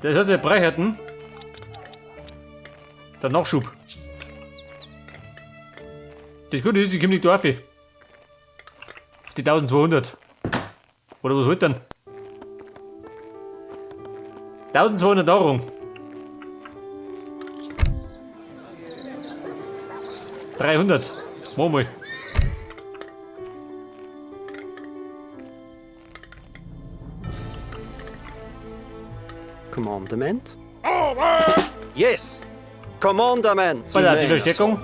Das hat der Breiherten. Der Nachschub. Das Gute ist, ich komme nicht auf. Die 1200. Oder was wird dann? 1200 Nahrung. 300. Mach mal. Commandement? Yes! Commandement! Warte, die Versteckung.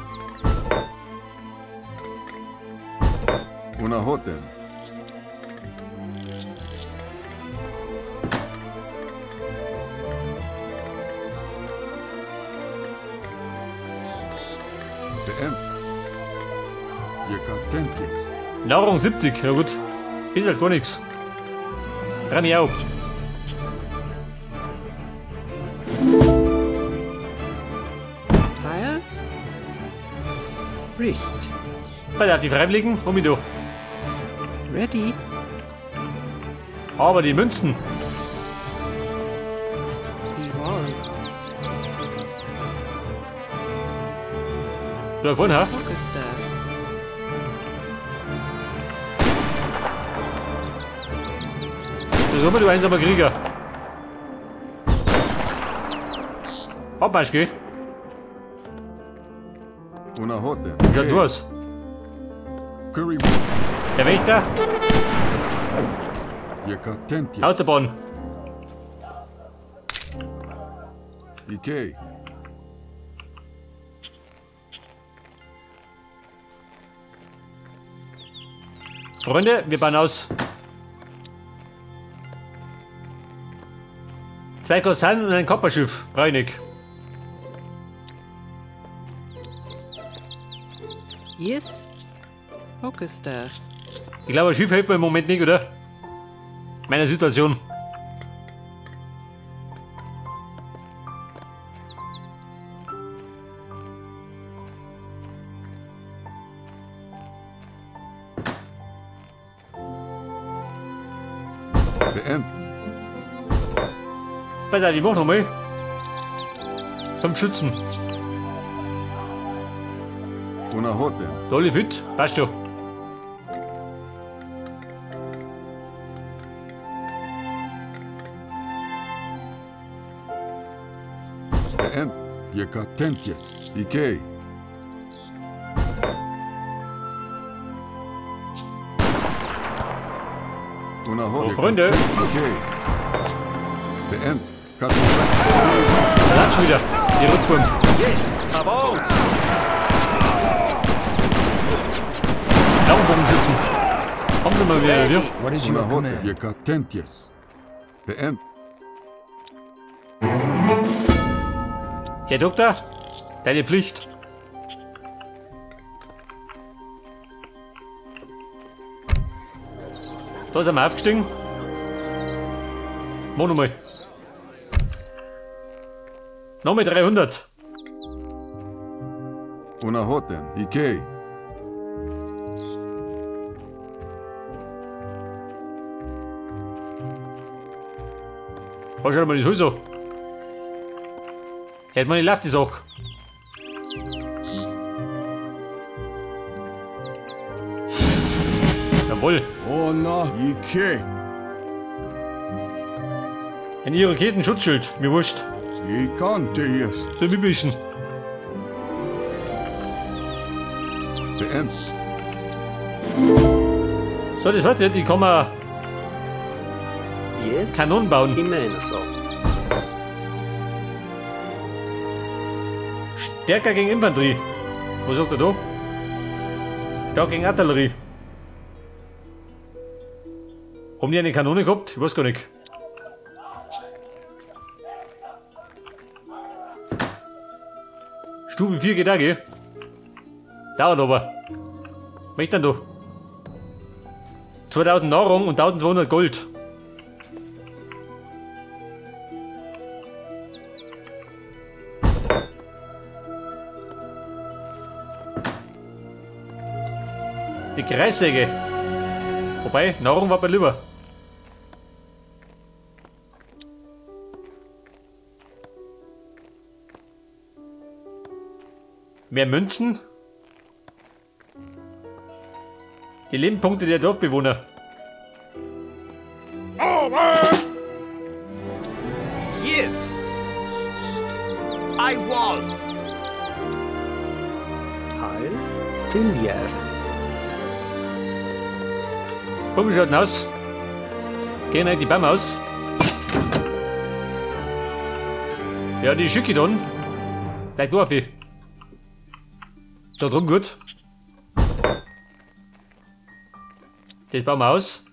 Una hotel. PM. Nahrung 70, ja gut. Ist halt gar nichts. Renn ich auf. Teil? Richt. Warte, die Freiwilligen, um mich da. Ready? Aber die Münzen. Die Wall. Da vorne, ha? Orchester. Da sind wir, du einsamer Krieger. Abmarsch, geh. Una hotel. Ja, du hast. Curry. Der Wächter. Yakatentius. Autobahn. Ikei. Freunde, wir bauen aus. 2 Korsanen und ein Kopperschiff. Brauch ich nicht. Yes. Orchester. Ich glaube, ein Schiff hält mir im Moment nicht, oder? Meiner Situation. PM. Pass auf, ich mach nochmal. 5 Schützen. Una hotel. Da alle fit. Passt schon. PM. Yakatentius. Ikei. Una hotel. Freunde. Ikei. PM. Da latscht schon wieder. Die Rückkurven. Yes! About! Daumenbogenschützen. Kommt doch mal wieder hier. What is Una your hotel. command? Yakatentius. PM. Herr Doktor, deine Pflicht. Da sind wir aufgestiegen. Mach nochmal. Nochmal 300. Una hotel. Ikei. Schau mal, das ist so. Hätte man nicht läuft die Sache. Jawohl. Ona Ike. Ein Irokesen-Schutzschild. Mir wurscht. Ikantius. So im Üblichen. PM. So, das hat jetzt. Ich kann mir Yes? Kanonen bauen. Immer so. Stärker gegen Infanterie. Was sagt er da? Stark gegen Artillerie. Haben die eine Kanone gehabt? Ich weiß gar nicht. Stufe 4 geht auch, gell? Dauert aber. Was ist denn da? 2000 Nahrung und 1200 Gold. Die Kreissäge. Wobei, Nahrung war bei lieber. Mehr Münzen. Die Lebenpunkte der Dorfbewohner. Yes. I wall. Heil. Tillier. Warum schaut denn aus? Gehen halt die Bäume aus. Ja, die schicke ich dann. Gleich durch. Da drum gut. Das bauen wir aus.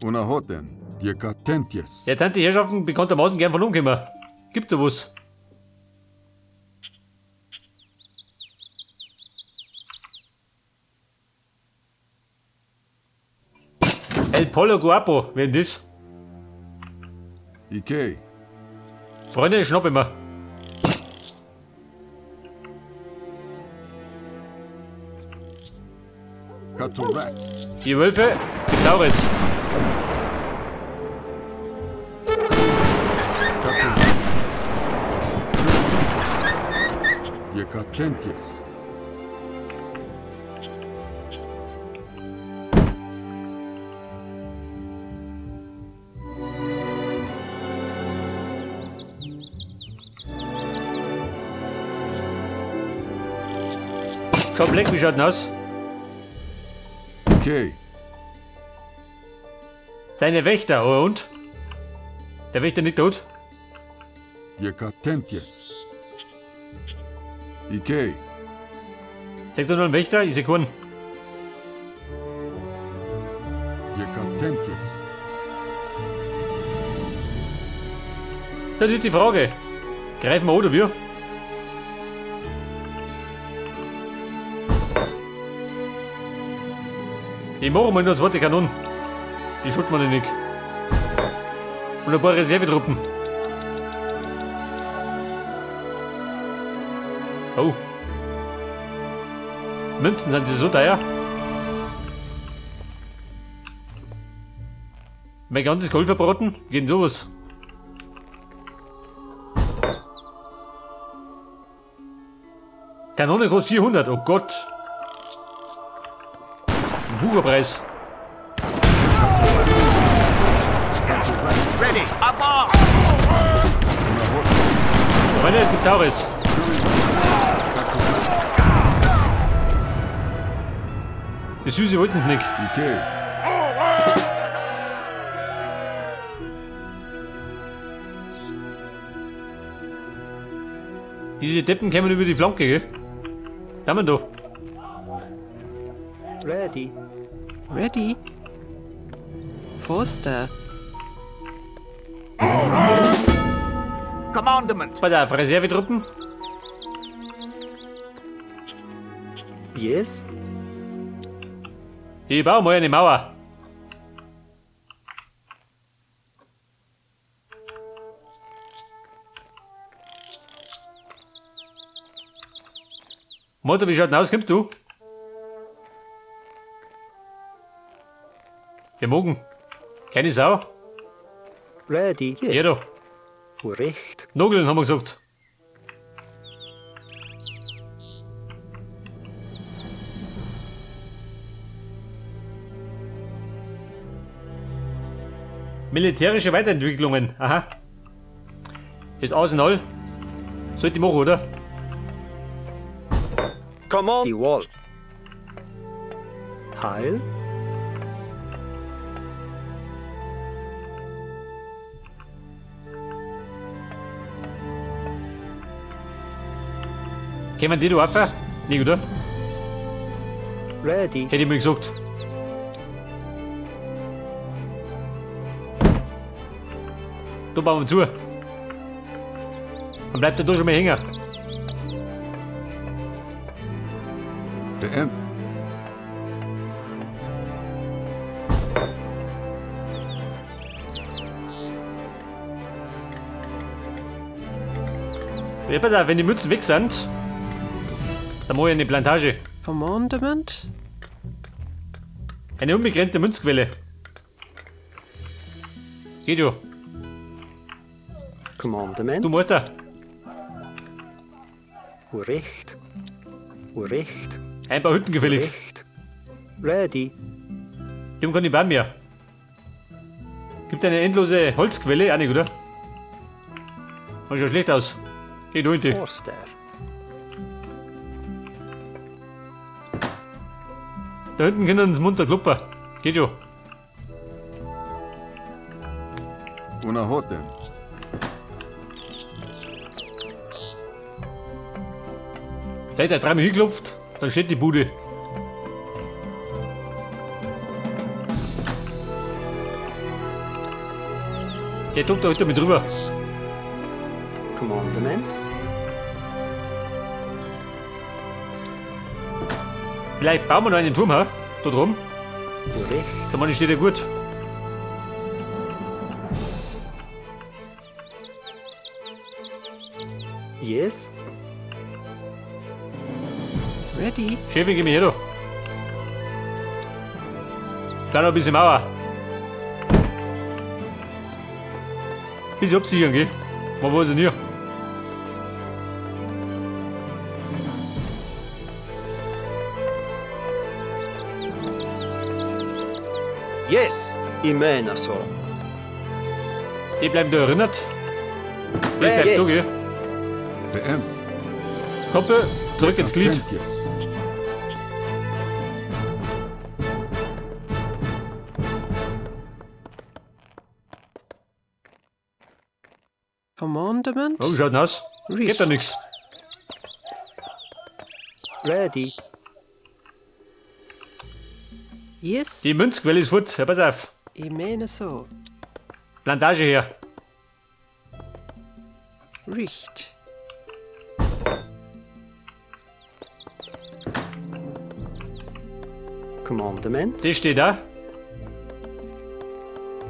Una hoten, die Katentjes. Jetzt sind die Herrschaften bekanntermaßen gern von umgekommen. Gibt's da was? El Polo Guapo, wer denn das? Ikei, Freunde, schnapp immer. Katurats. Die Wölfe, die Saures. Die Katentjes. Schau Black, wie schaut denn aus? Ikei, Seine Wächter, oh und? Der Wächter nicht tot? die Katentjes. Ikei, Sag doch nur einen Wächter, ich seh keinen. die Katentjes. Das ist die Frage. Greifen wir an, oder wir? Die machen wir nur eine zweite Kanone. Die schütten wir nicht. Und ein paar Reservetruppen. Oh. Münzen, sind sie so teuer? Mein ganzes Gold verbraten? Geht denn sowas? Kanone kostet 400, oh Gott. Bucherpreis. Ready. Abort. Meine ist Saures. Die Süße wollten es nicht. Ikei, Diese Deppen kämen über die Flanke, gell? Kann man doch. Ready. Ready? Forster. Commandment. Bei der Reservetruppen. Yes. Ich baue mal eine Mauer. Mutter, wie schaut denn aus? Kommst du? Wir mogen. Keine Sau. Ready. Yes. Ja da. Recht. Nogeln haben wir gesagt. Militärische Weiterentwicklungen. Aha. Das Arsenal. Sollte ich machen, oder? Command. Die Wall. Heil. Kämen die da rauf? Nicht, oder? Ready. Hätte ich mir gesagt. Da bauen wir zu. Dann bleibt er da schon mal hängen. BM, Ja, pass auf, wenn die Mützen weg sind, dann mache ich eine Plantage. Commandment? Eine unbegrenzte Münzquelle. Geht schon. Commandement. Du Meister. Recht. Recht. Ein paar Hütten gefällig. Recht. Ready. Dem kann ich bei mir. Gibt eine endlose Holzquelle? Auch nicht, oder? Schaut schon schlecht aus. Geh da hinten. Forster. Da hinten können uns munter klopfen. Geht schon. Una hotem. Da hat er dreimal hingeklopft, dann steht die Bude. Der tut da heute mit drüber. Commandement. Vielleicht bauen wir noch einen Turm, ha? Da drum. Recht. Der Mann steht ja gut. Yes. Ready? Chefin, geh mir her da. Da noch ein bisschen Mauer. Bisschen absichern, gell? Man weiß es nicht. Yes. Imena so. Die bleiben da erinnert. Die bleibt Yes. da, gell? PM. Koppel, zurück ins Glied. Atentias. Commandment? Oh, schaut aus. Geht da nichts. Ready. Yes. Die Münzquelle ist fort. Hör pass auf. Ich meine so. Plantage her. Recht. Commandement. Das steht da.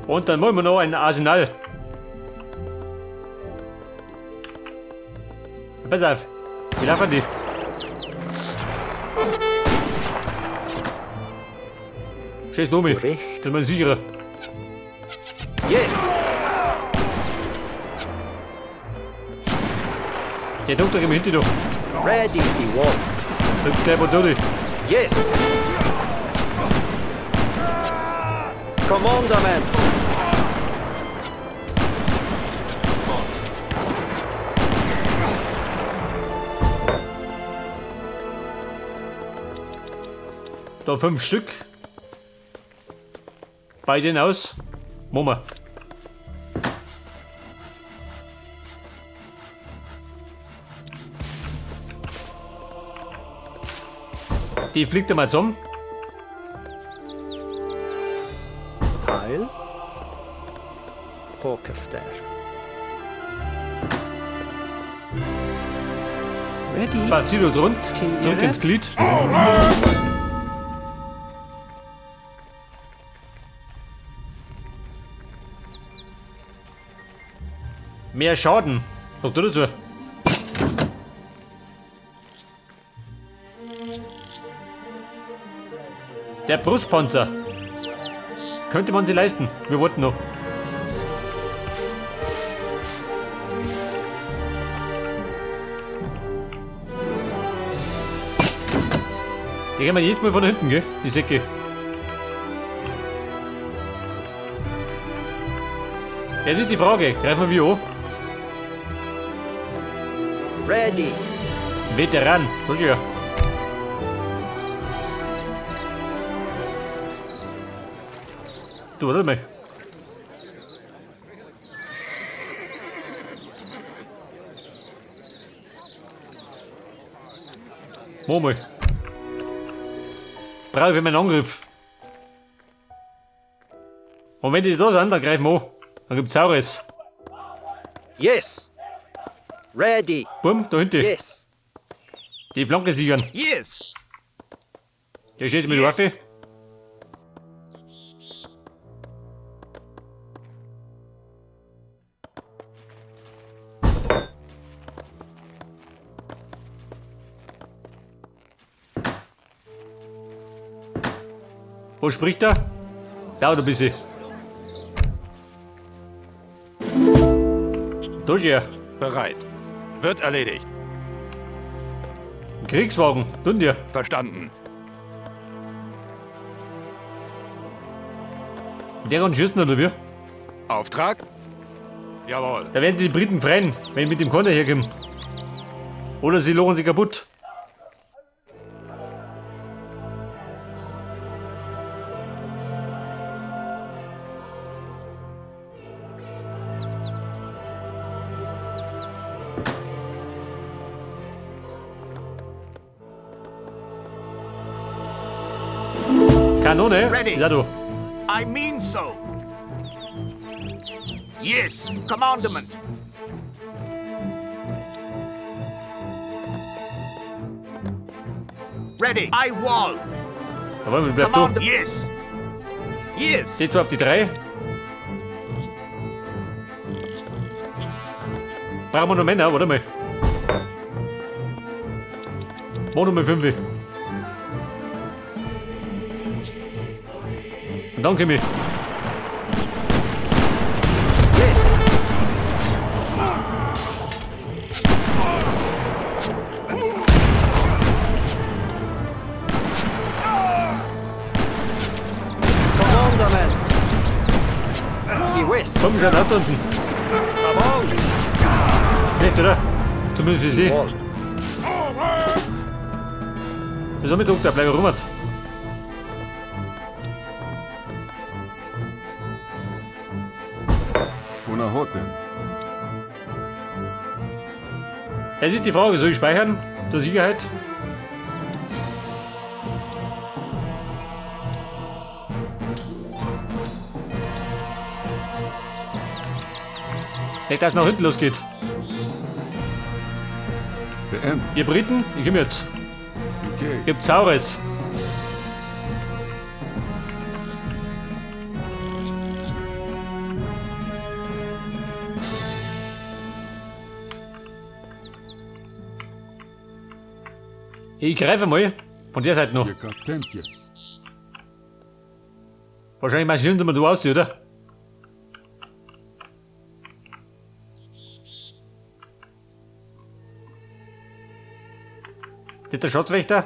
Und dann wollen wir noch ein Arsenal. Pass auf. Wie laufen die? Scheiß Domi. Recht. Sind wir sicherer. Yes. Der Doktor, geh mir hinter noch. Ready. Die Wall. Hüpft gleich mal durch. Yes. Commandament. Da 5 Stück. Bei denen aus. Mama. Die fliegt einmal zusammen. Heil. Orchester. Ready? Spazio rund. Zurück ins Glied. Mehr Schaden. Sag du dazu. Der Brustpanzer. Könnte man sie leisten. Wir warten noch. Die gehen wir jedes Mal von hinten, gell? Die Säcke. Ja, nicht die Frage. Greifen wir wie an? Ready. Veteran. Schau her. Du, warte mal. Mach mal. Brauche ich für meinen Angriff. Und wenn die da sind, dann greifen wir an. Dann gibt's Saures. Yes. Ready. Bumm, da hinten. Yes. Die Flanke sichern. Yes. Der steht mit der Waffe. Wo spricht er? Dauert ein bisschen. Da ist er. Bereit. Wird erledigt. Kriegswagen, tun dir. Verstanden. Der kann schießen, oder wie? Auftrag? Jawohl. Da werden die Briten freien, wenn ich mit dem Konter herkomme. Oder sie lochen sie kaputt. Kanone? Ready. Ja, du. I mean so. Yes, commandment. Ready. I wall. Jawohl, bleib Command. du. Yes. Yes. Seht du auf die 3? Brauchen wir noch Männer, warte mal. Mach noch mal 5. Und dann komm ich. Yes. Commandment. Gewiss. Komm schon, da unten. About. Schlecht, oder? Zumindest für sie. Wall. Was haben wir gedruckt? Da bleib ich rum. Una hot them. Es ist die Frage, soll ich speichern? Zur Sicherheit? Nicht, dass es nach hinten losgeht. The Ihr Briten, ich komm jetzt. UK. Gibt's Saures. Ich greife mal. Von der Seite noch. You contentious. Wahrscheinlich marschieren sie mal du aus, oder? Nicht der Schatzwächter?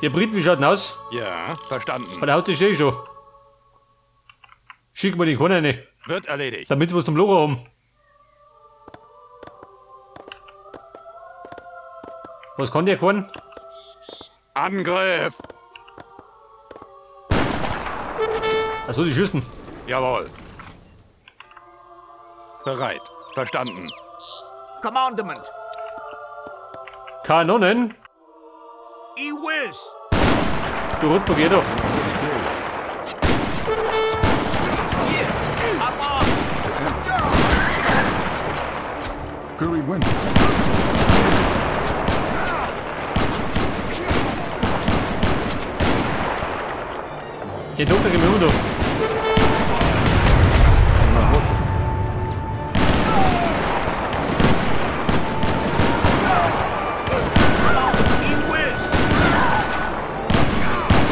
Ihr Briten, wie schaut denn aus? Ja, verstanden. Von der Haut stehe ich schon. Schick mal den Korn rein, Wird erledigt. damit wir es zum Loch haben. Was kann der Korn? Angriff! Achso, die Schüssen. Jawohl. Bereit. Verstanden. Commandment. Kanonen. I wills. Du Rutpo, geh doch. Yes. About. Curry wins. Ihr Doktor, geh mir runter. Una hot them. I wills.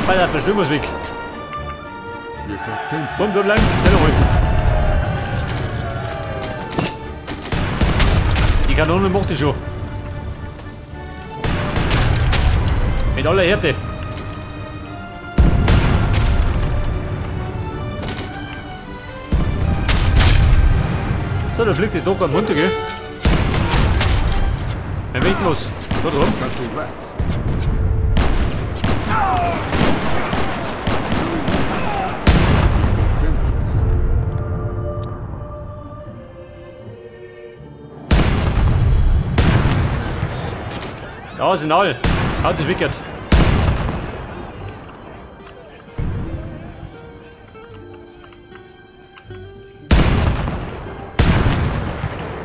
Alter, der Stürmer ist weg. You contentious. Komm, so lang. Schnell holen. Die Kanone macht die schon. Mit aller Härte. So, da fliegt die doch am runter, gell? Ein Weg los. So drum. Got two rats. Contentious. Ja, sind alle. Haut das wickert.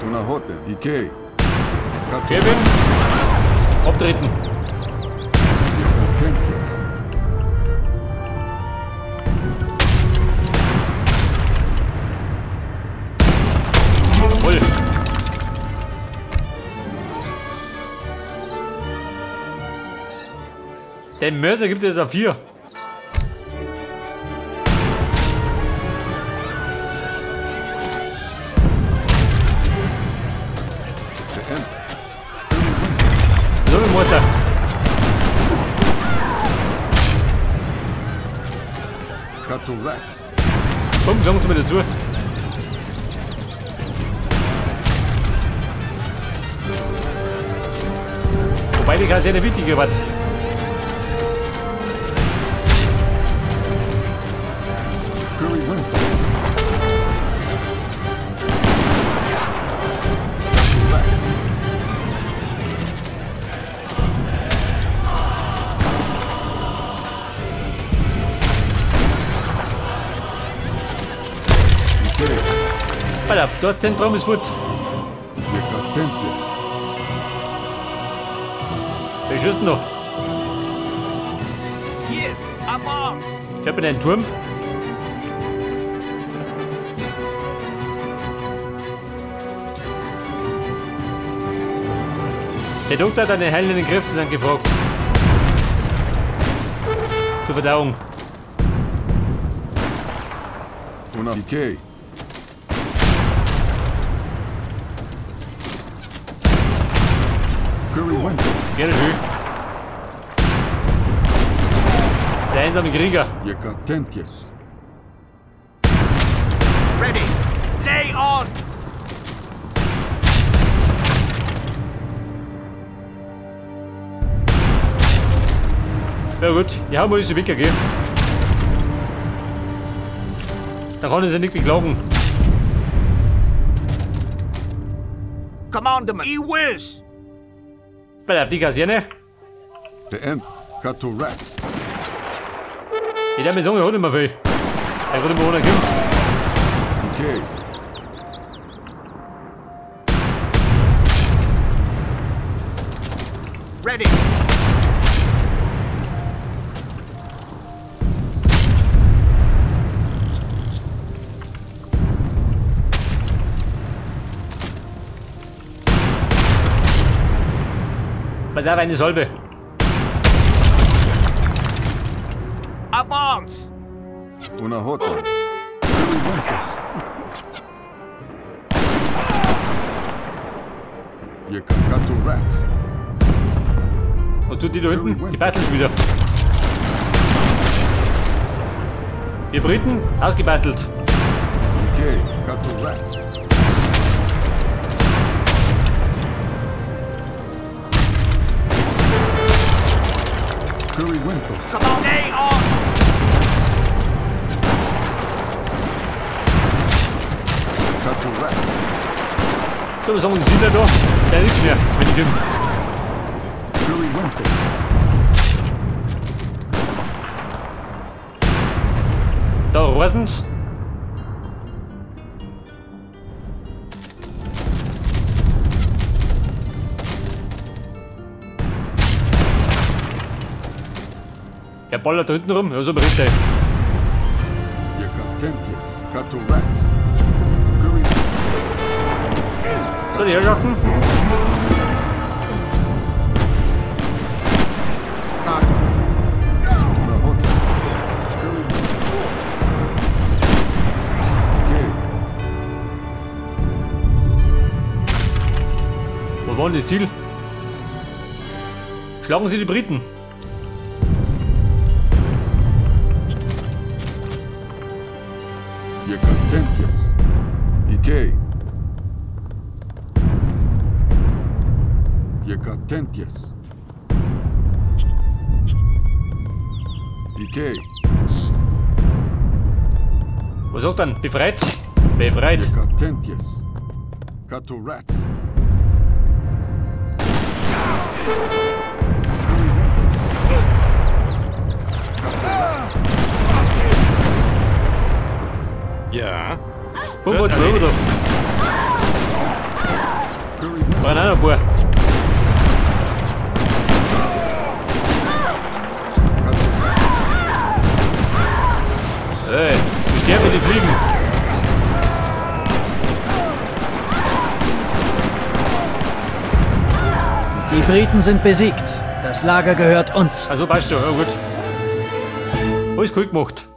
Una hot them. UK. Got two Kevin. Abtreten. You contentious. Voll. Den Mörser gibt es jetzt auf 4. So mit Mortar. Cut to rats. Komm, sagen Sie mir dazu. Wobei die Kasse eine wichtige was. Curry went. Alter, dort Zentrum ist gut. You got tempest. Wer schießt denn noch? Yes, up arms. Ich hab einen Turm. Der Doktor hat eine heilenden Kräfte sind gefragt. Zur Verdauung. Una decay. Curry went. Gerne schön. Der einsame Krieger. You got tempest. Ready. Lay on. Ja gut, ja, muss ich sie weggehen. Dann kann ich sie nicht beklagen. Commandment. Willst. Bleib die Kaserne. The end. Cut to rats. Ich darf mir sagen, ich hab nicht mehr viel. Ich würde mir ohne kommen. Decay. Ready. Pass auf, eine Salbe. Up arms. Una hot one. Curry went. You got cut to rats. Was tut die da hinten? Die basteln schon wieder. Die Briten, ausgebastelt. Decay. Cut to rats. Curry went. Come on. Lay on. Cut to rats. So, was sagen die Siedler da? Der nichts mehr, wenn die kommen. Curry went. Da Rosens. Der ballert da hinten rum, ja so berichtet er. You got tempest. Cut to rats. Curry. So, die Herrschaften. Una hot one. Curry went. Decay. Wo war denn das Ziel? Schlagen Sie die Briten. You got tempest. Decay. You got tempest. Decay. Was sagt dann? Befreit? Befreit. You got tempest. Cut to rats. Ja. Guck mal, drüber da. Waren auch noch ein paar. Hey, ich sterbe mit den Fliegen. Die Briten sind besiegt. Das Lager gehört uns. Also passt schon, ja gut. Alles cool gemacht.